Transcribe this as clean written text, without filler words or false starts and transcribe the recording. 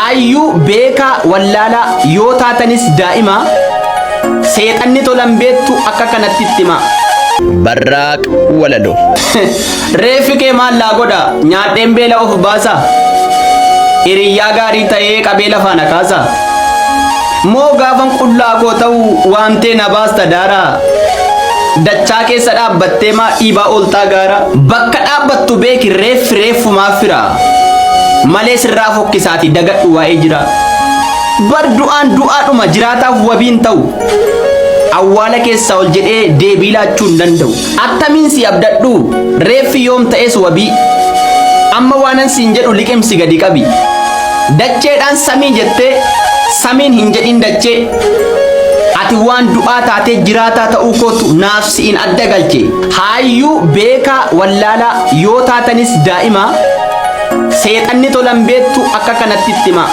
hayyuu beekaa wallaalaa yoo taatanis daa'ima seexanni tolan beettu akka kanatti ittima. Barraaq Walaloo. Reeffi kee maal laa godha nyaadheen beela of baasa hiriyyaa gaarii ta'ee qabee lafaan akaasa moo gaafan qullaa koo ta'u waamtee na baasta daara dachaa keessa dhaabbattee maa dhiibaa ooltaa gaara bakka dhaabbattu beeki reeffi reeffumaaf fira malee sirraa fokkisaati dagadhu waa'ee jira bar du'aan du'aadhuma jiraataaf wabiin ta'u awwaala keessa ol jedhee deebii laachuu hin danda'u attamiin si abdadhu reeffi yoom ta'es wabii amma waanan siin jedhu liqimsi gadi qabi dacheedhaan samii jettee samiin hin jedhin dachee ati waan du'aa taatee jiraataa ta'uu kootu naaf si'in adda galche hayyuu beekaa wallaalaa yoo taatanis daa'ima seexanni tolan beettu akka kanatti ittima.